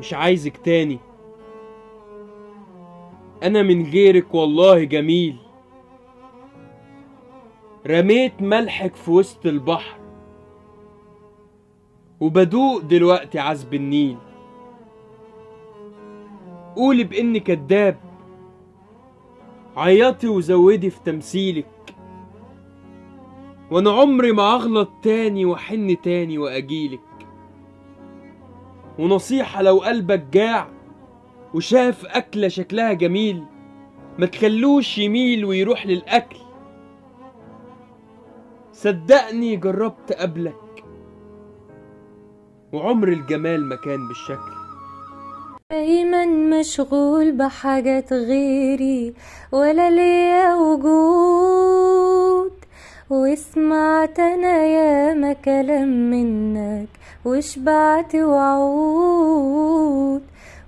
مش عايزك تاني. انا من غيرك والله جميل. رميت ملحك في وسط البحر وبدوق دلوقتي عذب النيل. قولي بإني كداب، عيطي وزودي في تمثيلك، وانا عمري ما اغلط تاني واحن تاني واجيلك. ونصيحة لو قلبك جاع وشاف أكلة شكلها جميل، ما تخلوش يميل ويروح للأكل. صدقني جربت قبلك وعمر الجمال ما كان بالشكل. دايما مشغول بحاجات غيري ولا ليا وجود، وسمعت انا ياما كلام منك وشبعت وعود،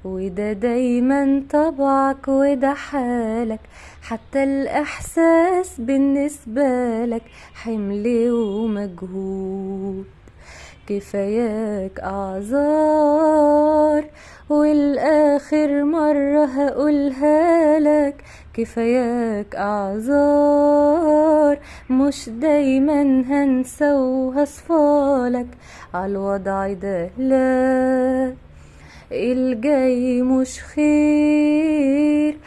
وده دايما طبعك وده حالك، حتى الاحساس بالنسبة لك حمل ومجهود. كفاياك اعذار والاخر مرة هقولها لك، كفاياك اعذار مش دايما هنسى وهصفالك عالوضع ده. لا، الجاي مش خير.